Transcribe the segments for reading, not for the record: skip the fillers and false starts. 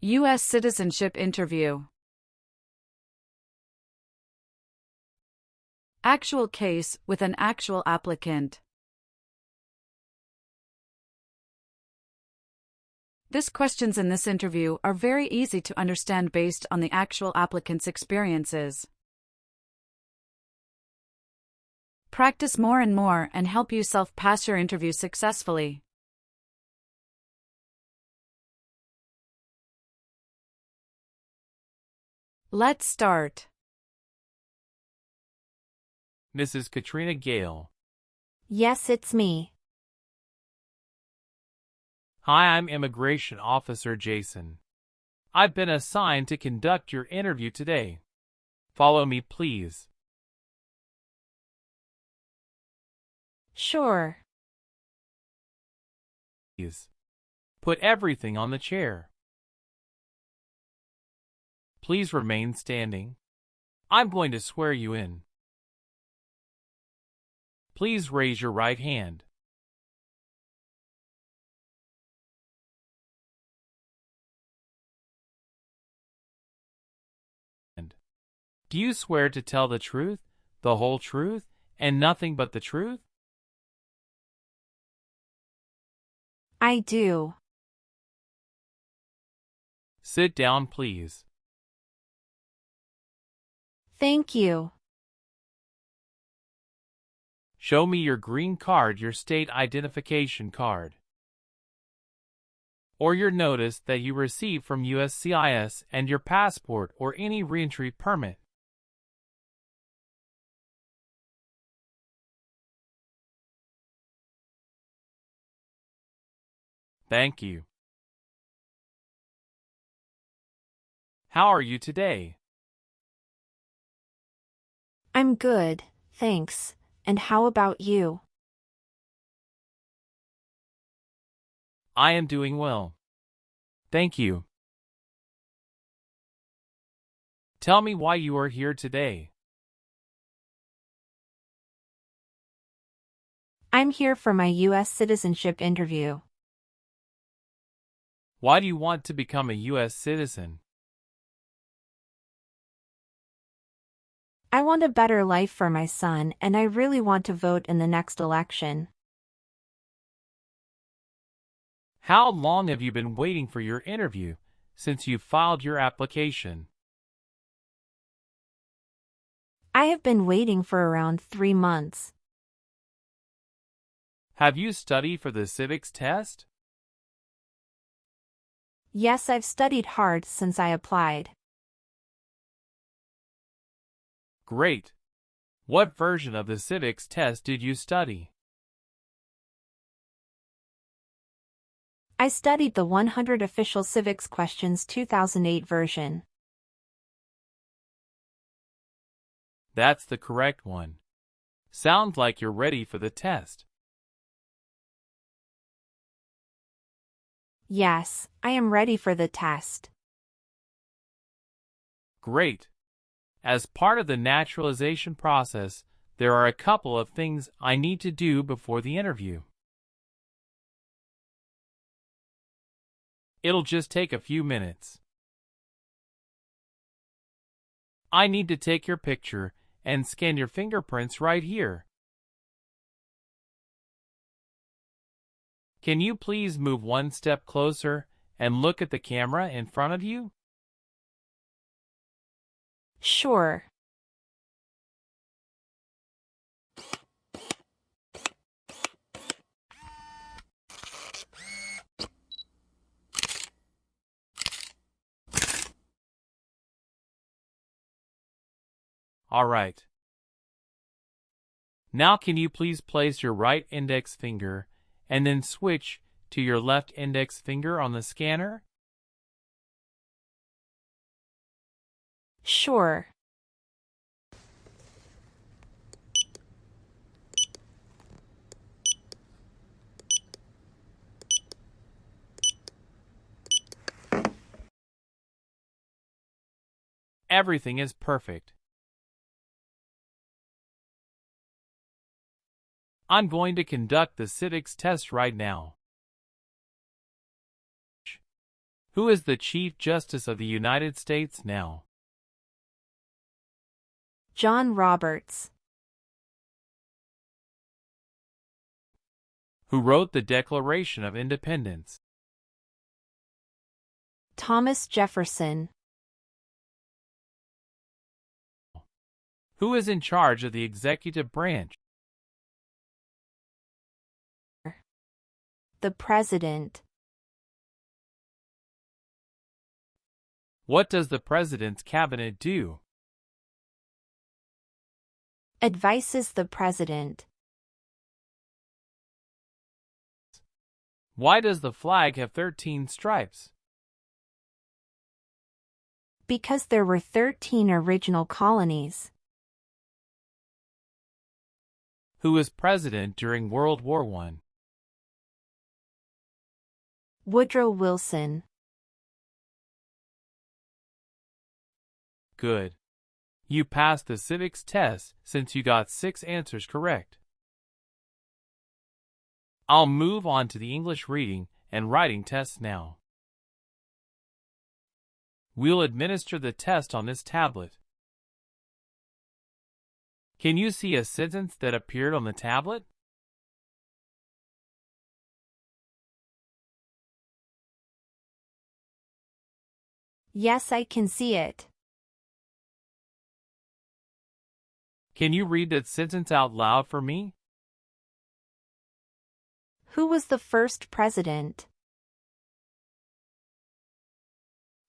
U.S. citizenship interview. Actual case with an actual applicant. These questions in this interview are very easy to understand based on the actual applicant's experiences. Practice more and more and help yourself pass your interview successfully. Let's start. Mrs. Katrina Gale. Yes, it's me. Hi, I'm Immigration Officer Jason. I've been assigned to conduct your interview today. Follow me, please. Sure. Please. Put everything on the chair. Please remain standing. I'm going to swear you in. Please raise your right hand. Do you swear to tell the truth, the whole truth, and nothing but the truth? I do. Sit down, please. Thank you. Show me your green card, your state identification card, or your notice that you received from USCIS and your passport or any reentry permit. Thank you. How are you today? I'm good, thanks. And how about you? I am doing well. Thank you. Tell me why you are here today. I'm here for my U.S. citizenship interview. Why do you want to become a U.S. citizen? I want a better life for my son, and I really want to vote in the next election. How long have you been waiting for your interview since you filed your application? I have been waiting for around 3 months. Have you studied for the civics test? Yes, I've studied hard since I applied. Great. What version of the civics test did you study? I studied the 100 Official Civics Questions 2008 version. That's the correct one. Sounds like you're ready for the test. Yes, I am ready for the test. Great. As part of the naturalization process, there are a couple of things I need to do before the interview. It'll just take a few minutes. I need to take your picture and scan your fingerprints right here. Can you please move one step closer and look at the camera in front of you? Sure. All right. Now can you please place your right index finger and then switch to your left index finger on the scanner? Sure. Everything is perfect. I'm going to conduct the civics test right now. Who is the Chief Justice of the United States now? John Roberts. Who wrote the Declaration of Independence? Thomas Jefferson. Who is in charge of the executive branch? The President. What does the President's cabinet do? Advises the President. Why does the flag have 13 stripes? Because there were 13 original colonies. Who was president during World War I? Woodrow Wilson. Good. You passed the civics test since you got 6 answers correct. I'll move on to the English reading and writing tests now. We'll administer the test on this tablet. Can you see a sentence that appeared on the tablet? Yes, I can see it. Can you read that sentence out loud for me? Who was the first president?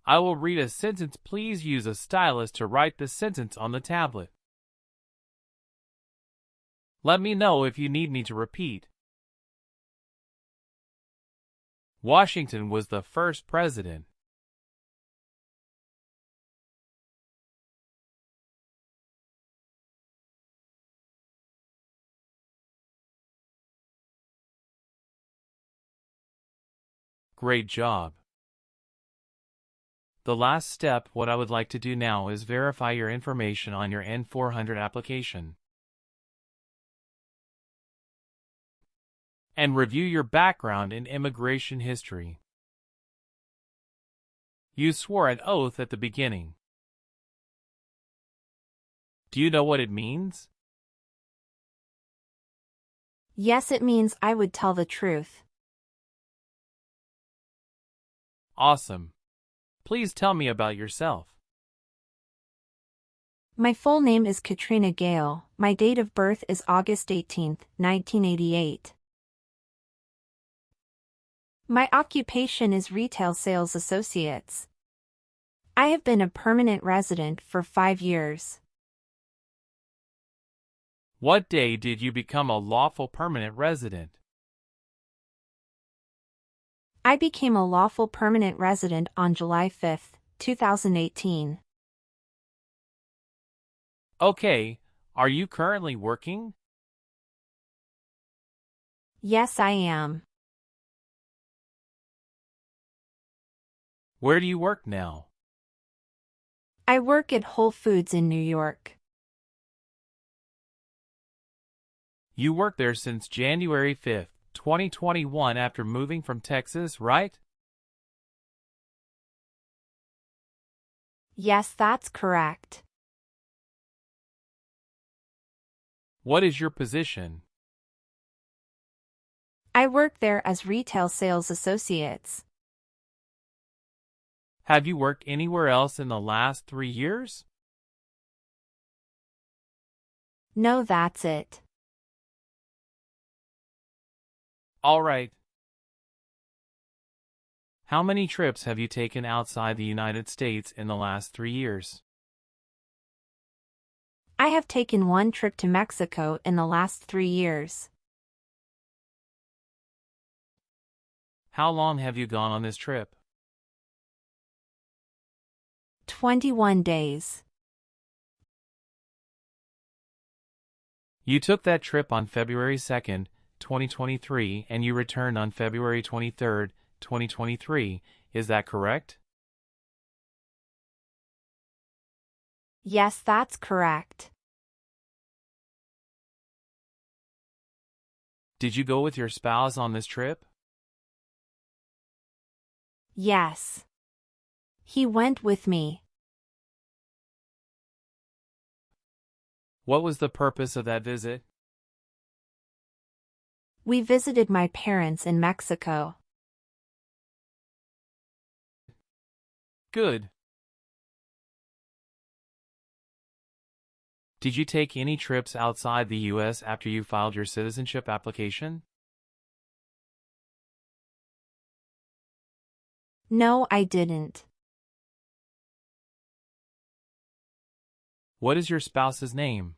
I will read a sentence. Please use a stylus to write the sentence on the tablet. Let me know if you need me to repeat. Washington was the first president. Great job. The last step, what I would like to do now is verify your information on your N400 application and review your background and immigration history. You swore an oath at the beginning. Do you know what it means? Yes, it means I would tell the truth. Awesome. Please tell me about yourself. My full name is Katrina Gale. My date of birth is August 18, 1988. My occupation is retail sales associates. I have been a permanent resident for 5 years. What day did you become a lawful permanent resident? I became a lawful permanent resident on July 5, 2018. Okay, are you currently working? Yes, I am. Where do you work now? I work at Whole Foods in New York. You worked there since January 5th, 2021 after moving from Texas, right? Yes, that's correct. What is your position? I work there as retail sales associates. Have you worked anywhere else in the last 3 years? No, that's it. All right. How many trips have you taken outside the United States in the last 3 years? I have taken 1 trip to Mexico in the last 3 years. How long have you gone on this trip? 21 days. You took that trip on February 2nd, 2023, and you returned on February 23rd, 2023. Is that correct? Yes, that's correct. Did you go with your spouse on this trip? Yes. He went with me. What was the purpose of that visit? We visited my parents in Mexico. Good. Did you take any trips outside the U.S. after you filed your citizenship application? No, I didn't. What is your spouse's name?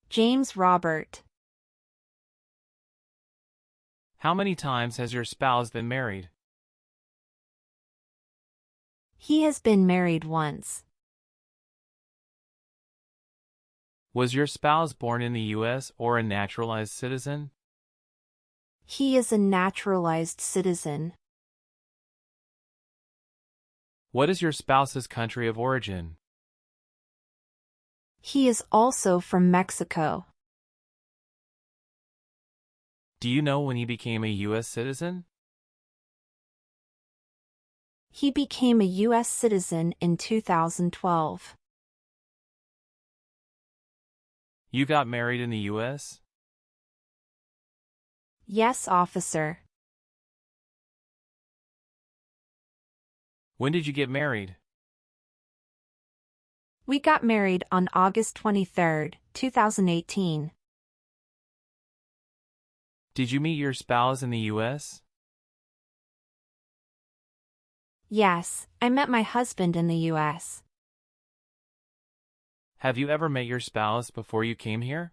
James Robert. How many times has your spouse been married? He has been married once. Was your spouse born in the U.S. or a naturalized citizen? He is a naturalized citizen. What is your spouse's country of origin? He is also from Mexico. Do you know when he became a U.S. citizen? He became a U.S. citizen in 2012. You got married in the U.S.? Yes, officer. When did you get married? We got married on August 23, 2018. Did you meet your spouse in the U.S.? Yes, I met my husband in the U.S. Have you ever met your spouse before you came here?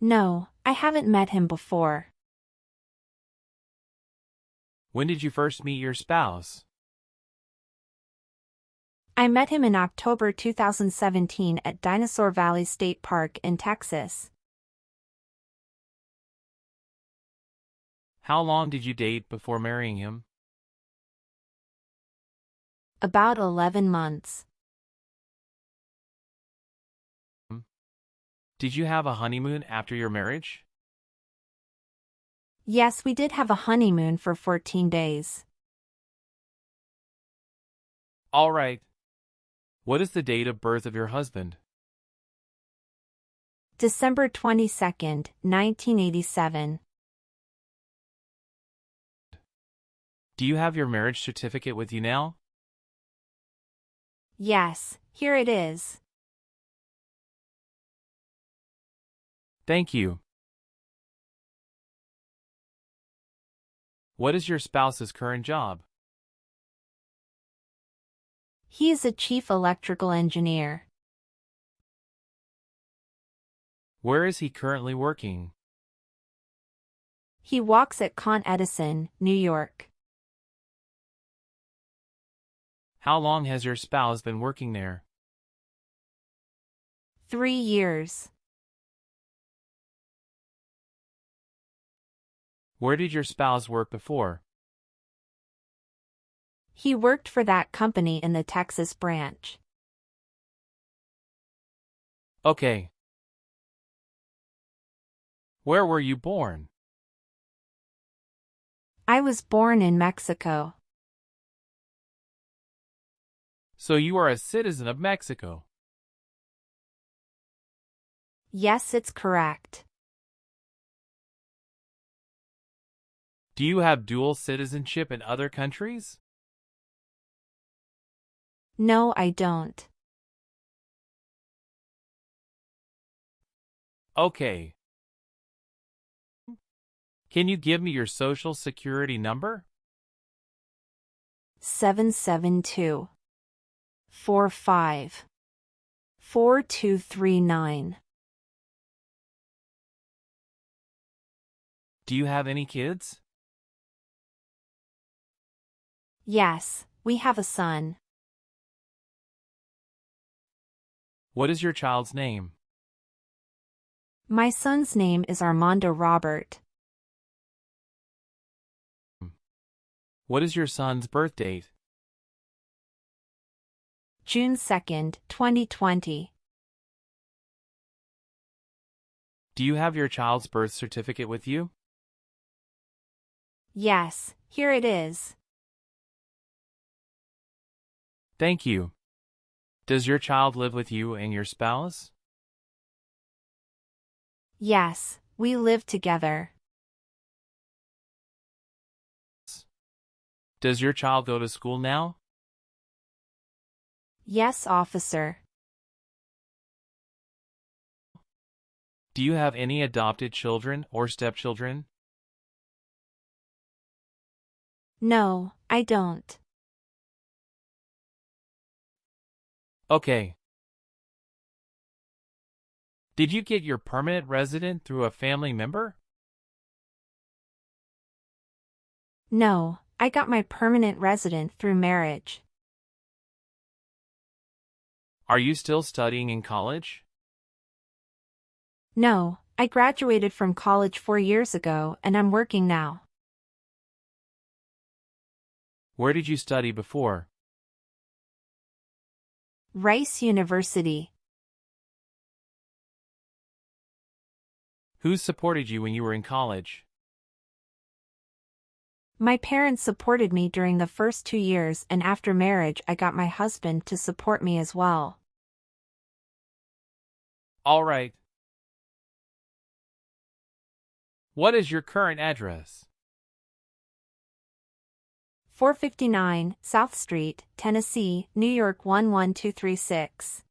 No, I haven't met him before. When did you first meet your spouse? I met him in October 2017 at Dinosaur Valley State Park in Texas. How long did you date before marrying him? About 11 months. Did you have a honeymoon after your marriage? Yes, we did have a honeymoon for 14 days. All right. What is the date of birth of your husband? December 22, 1987. Do you have your marriage certificate with you now? Yes, here it is. Thank you. What is your spouse's current job? He is a chief electrical engineer. Where is he currently working? He walks at Con Edison, New York. How long has your spouse been working there? 3 years. Where did your spouse work before? He worked for that company in the Texas branch. Okay. Where were you born? I was born in Mexico. So you are a citizen of Mexico. Yes, it's correct. Do you have dual citizenship in other countries? No, I don't. Okay. Can you give me your social security number? 772 45 4239. Do you have any kids? Yes, we have a son. What is your child's name? My son's name is Armando Robert. What is your son's birth date? June 2, 2020. Do you have your child's birth certificate with you? Yes, here it is. Thank you. Does your child live with you and your spouse? Yes, we live together. Does your child go to school now? Yes, officer. Do you have any adopted children or stepchildren? No, I don't. Okay. Did you get your permanent resident through a family member? No, I got my permanent resident through marriage. Are you still studying in college? No, I graduated from college 4 years ago and I'm working now. Where did you study before? Rice University. Who supported you when you were in college? My parents supported me during the first 2 years and after marriage I got my husband to support me as well. All right. What is your current address? 459 South Street, Tennessee, New York 11236.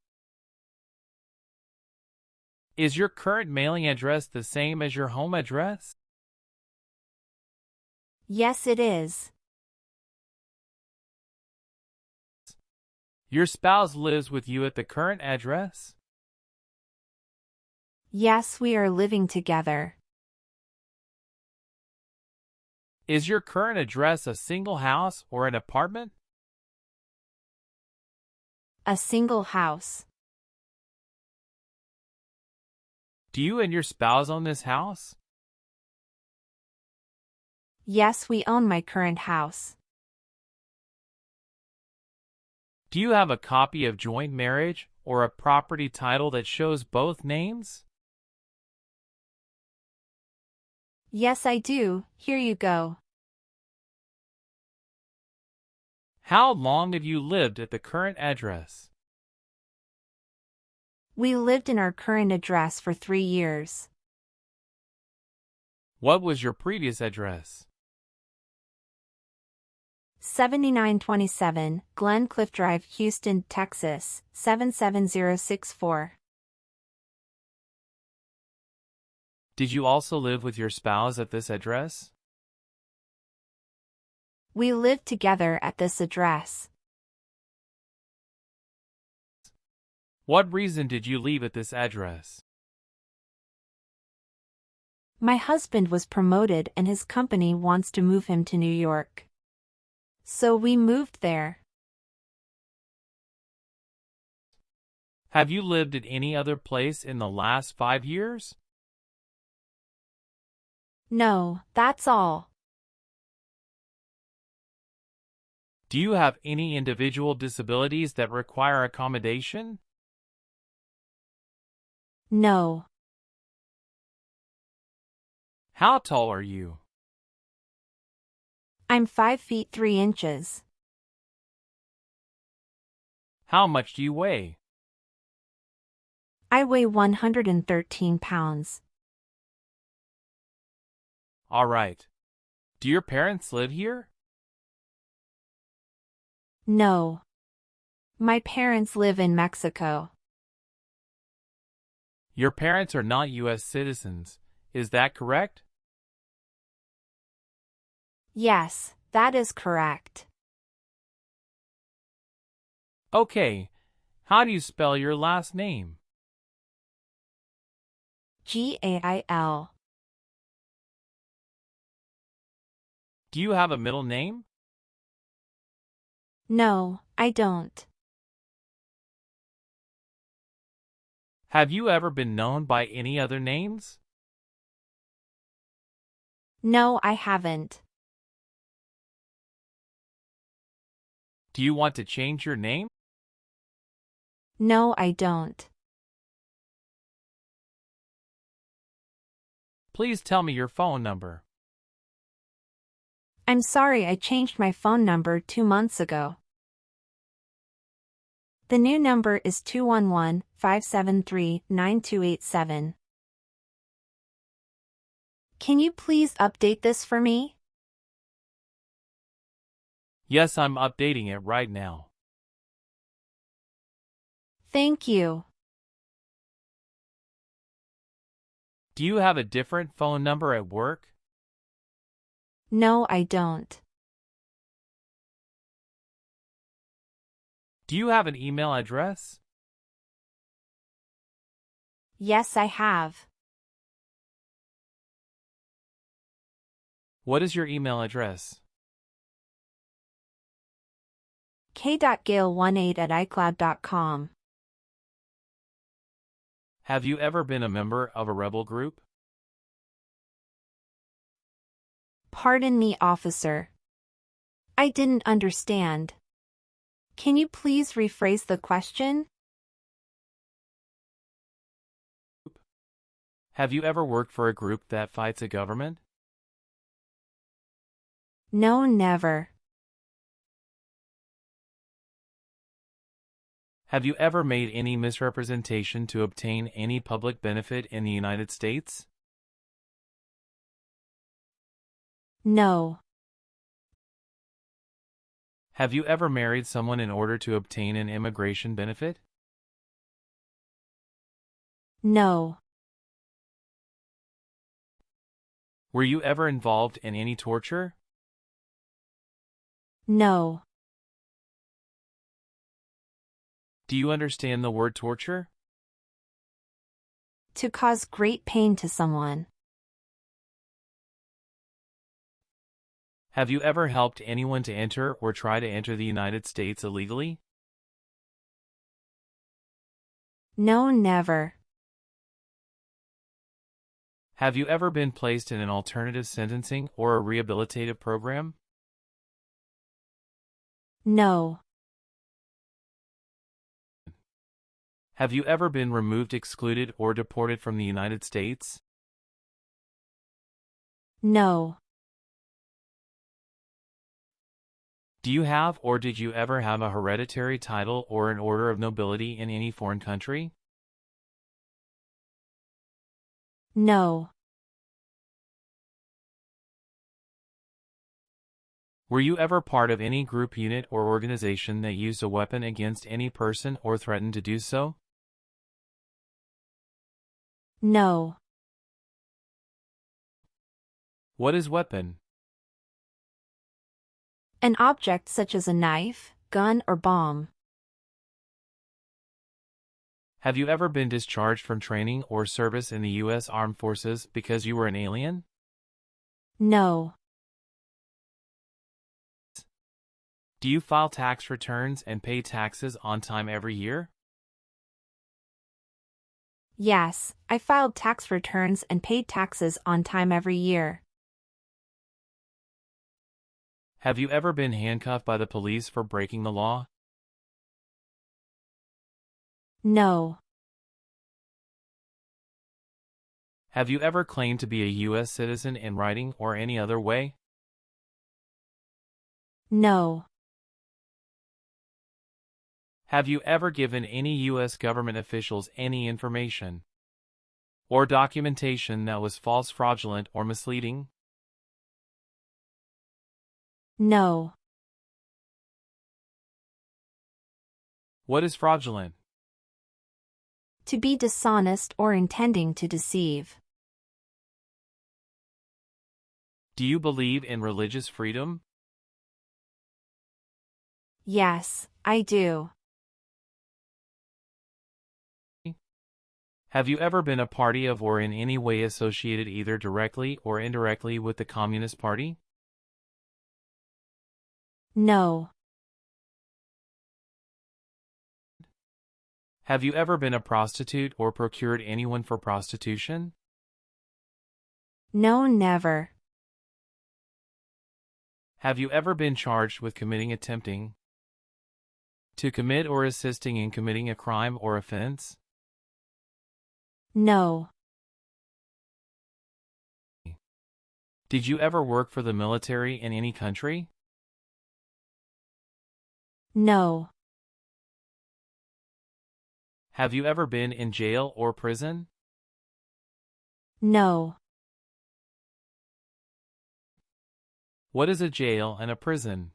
Is your current mailing address the same as your home address? Yes, it is. Your spouse lives with you at the current address? Yes, we are living together. Is your current address a single house or an apartment? A single house. Do you and your spouse own this house? Yes, we own my current house. Do you have a copy of joint marriage or a property title that shows both names? Yes, I do. Here you go. How long have you lived at the current address? We lived in our current address for 3 years. What was your previous address? 7927 Glen Cliff Drive, Houston, Texas, 77064. Did you also live with your spouse at this address? We lived together at this address. What reason did you leave at this address? My husband was promoted and his company wants to move him to New York. So we moved there. Have you lived at any other place in the last 5 years? No, that's all. Do you have any individual disabilities that require accommodation? No. How tall are you? I'm 5 feet 3 inches. How much do you weigh? I weigh 113 pounds. All right. Do your parents live here? No. My parents live in Mexico. Your parents are not U.S. citizens, is that correct? Yes, that is correct. Okay. How do you spell your last name? Gail. Do you have a middle name? No, I don't. Have you ever been known by any other names? No, I haven't. Do you want to change your name? No, I don't. Please tell me your phone number. I'm sorry, I changed my phone number 2 months ago. The new number is 211-573-9287. Can you please update this for me? Yes, I'm updating it right now. Thank you. Do you have a different phone number at work? No, I don't. Do you have an email address? Yes, I have. What is your email address? k.gale18@icloud.com. Have you ever been a member of a rebel group? Pardon me, officer. I didn't understand. Can you please rephrase the question? Have you ever worked for a group that fights a government? No, never. Have you ever made any misrepresentation to obtain any public benefit in the United States? No. Have you ever married someone in order to obtain an immigration benefit? No. Were you ever involved in any torture? No. Do you understand the word torture? To cause great pain to someone. Have you ever helped anyone to enter or try to enter the United States illegally? No, never. Have you ever been placed in an alternative sentencing or a rehabilitative program? No. Have you ever been removed, excluded, or deported from the United States? No. Do you have or did you ever have a hereditary title or an order of nobility in any foreign country? No. Were you ever part of any group, unit, or organization that used a weapon against any person or threatened to do so? No. What is weapon? An object such as a knife, gun, or bomb. Have you ever been discharged from training or service in the U.S. Armed Forces because you were an alien? No. Do you file tax returns and pay taxes on time every year? Yes, I filed tax returns and paid taxes on time every year. Have you ever been handcuffed by the police for breaking the law? No. Have you ever claimed to be a U.S. citizen in writing or any other way? No. Have you ever given any U.S. government officials any information or documentation that was false, fraudulent, or misleading? No. What is fraudulent? To be dishonest or intending to deceive. Do you believe in religious freedom? Yes, I do. Have you ever been a party of or in any way associated either directly or indirectly with the Communist Party? No. Have you ever been a prostitute or procured anyone for prostitution? No, never. Have you ever been charged with attempting to commit or assisting in committing a crime or offense? No. Did you ever work for the military in any country? No. Have you ever been in jail or prison? No. What is a jail and a prison?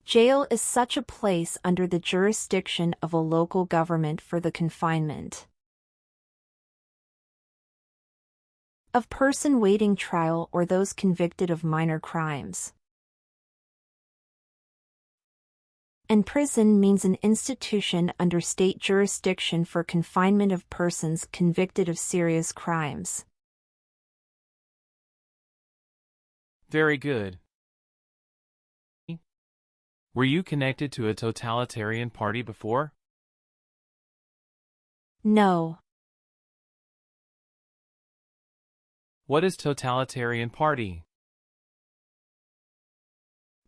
Jail is such a place under the jurisdiction of a local government for the confinement of person waiting trial or those convicted of minor crimes. And prison means an institution under state jurisdiction for confinement of persons convicted of serious crimes. Very good. Were you connected to a totalitarian party before? No. What is totalitarian party?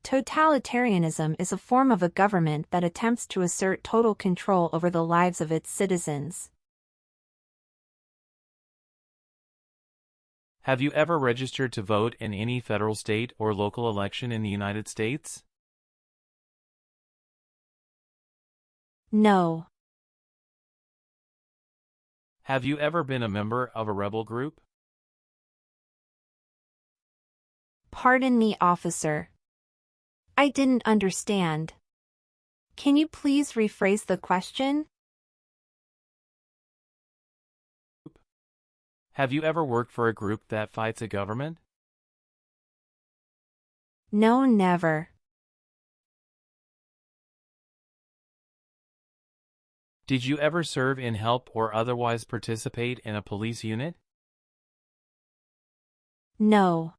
Totalitarianism is a form of a government that attempts to assert total control over the lives of its citizens. Have you ever registered to vote in any federal, state, or local election in the United States? No. Have you ever been a member of a rebel group? Pardon me, officer. I didn't understand. Can you please rephrase the question? Have you ever worked for a group that fights a government? No, never. Did you ever serve in help or otherwise participate in a police unit? No.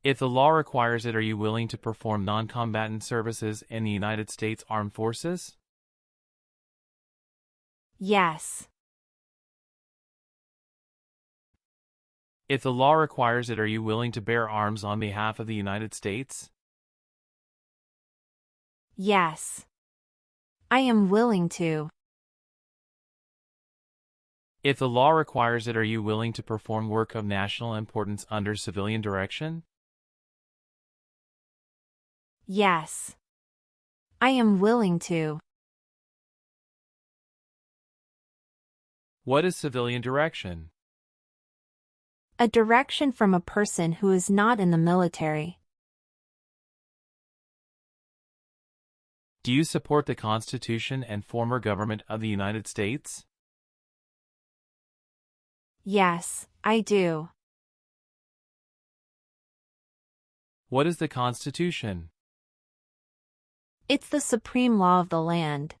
If the law requires it, are you willing to perform non-combatant services in the United States Armed Forces? Yes. If the law requires it, are you willing to bear arms on behalf of the United States? Yes. I am willing to. If the law requires it, are you willing to perform work of national importance under civilian direction? Yes. I am willing to. What is civilian direction? A direction from a person who is not in the military. Do you support the Constitution and former government of the United States? Yes, I do. What is the Constitution? It's the supreme law of the land.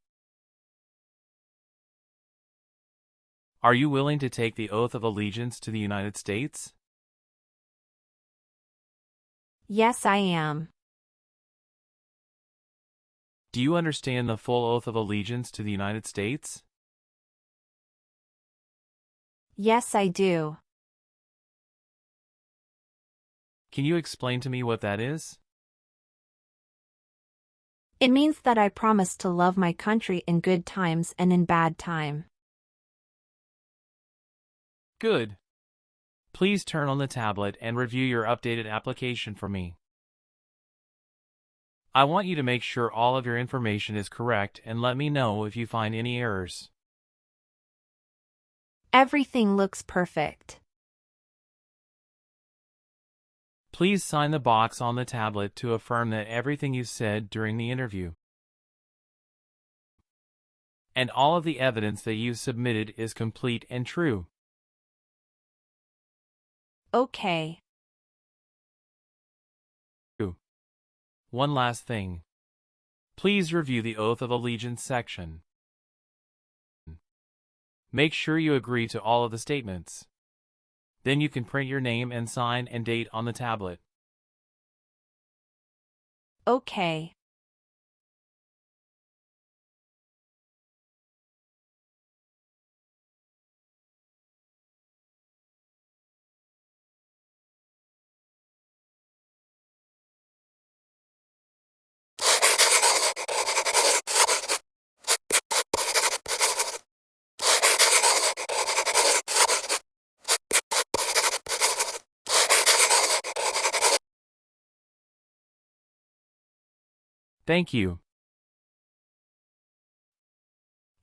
Are you willing to take the oath of allegiance to the United States? Yes, I am. Do you understand the full oath of allegiance to the United States? Yes, I do. Can you explain to me what that is? It means that I promise to love my country in good times and in bad time. Good. Please turn on the tablet and review your updated application for me. I want you to make sure all of your information is correct and let me know if you find any errors. Everything looks perfect. Please sign the box on the tablet to affirm that everything you said during the interview and all of the evidence that you submitted is complete and true. Okay. One last thing. Please review the Oath of Allegiance section. Make sure you agree to all of the statements. Then you can print your name and sign and date on the tablet. Okay. Thank you.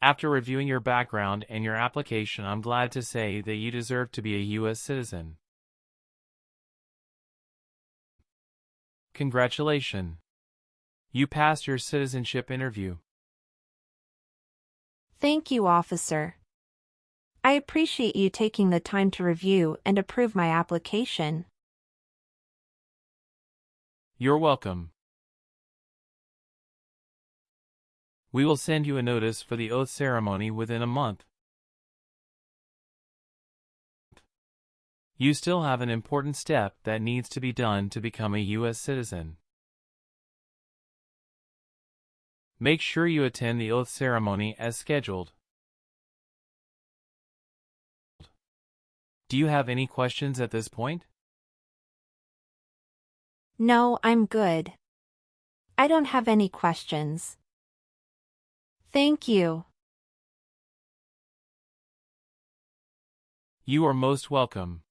After reviewing your background and your application, I'm glad to say that you deserve to be a U.S. citizen. Congratulations. You passed your citizenship interview. Thank you, officer. I appreciate you taking the time to review and approve my application. You're welcome. We will send you a notice for the oath ceremony within a month. You still have an important step that needs to be done to become a U.S. citizen. Make sure you attend the oath ceremony as scheduled. Do you have any questions at this point? No, I'm good. I don't have any questions. Thank you. You are most welcome.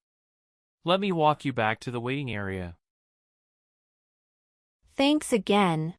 Let me walk you back to the waiting area. Thanks again.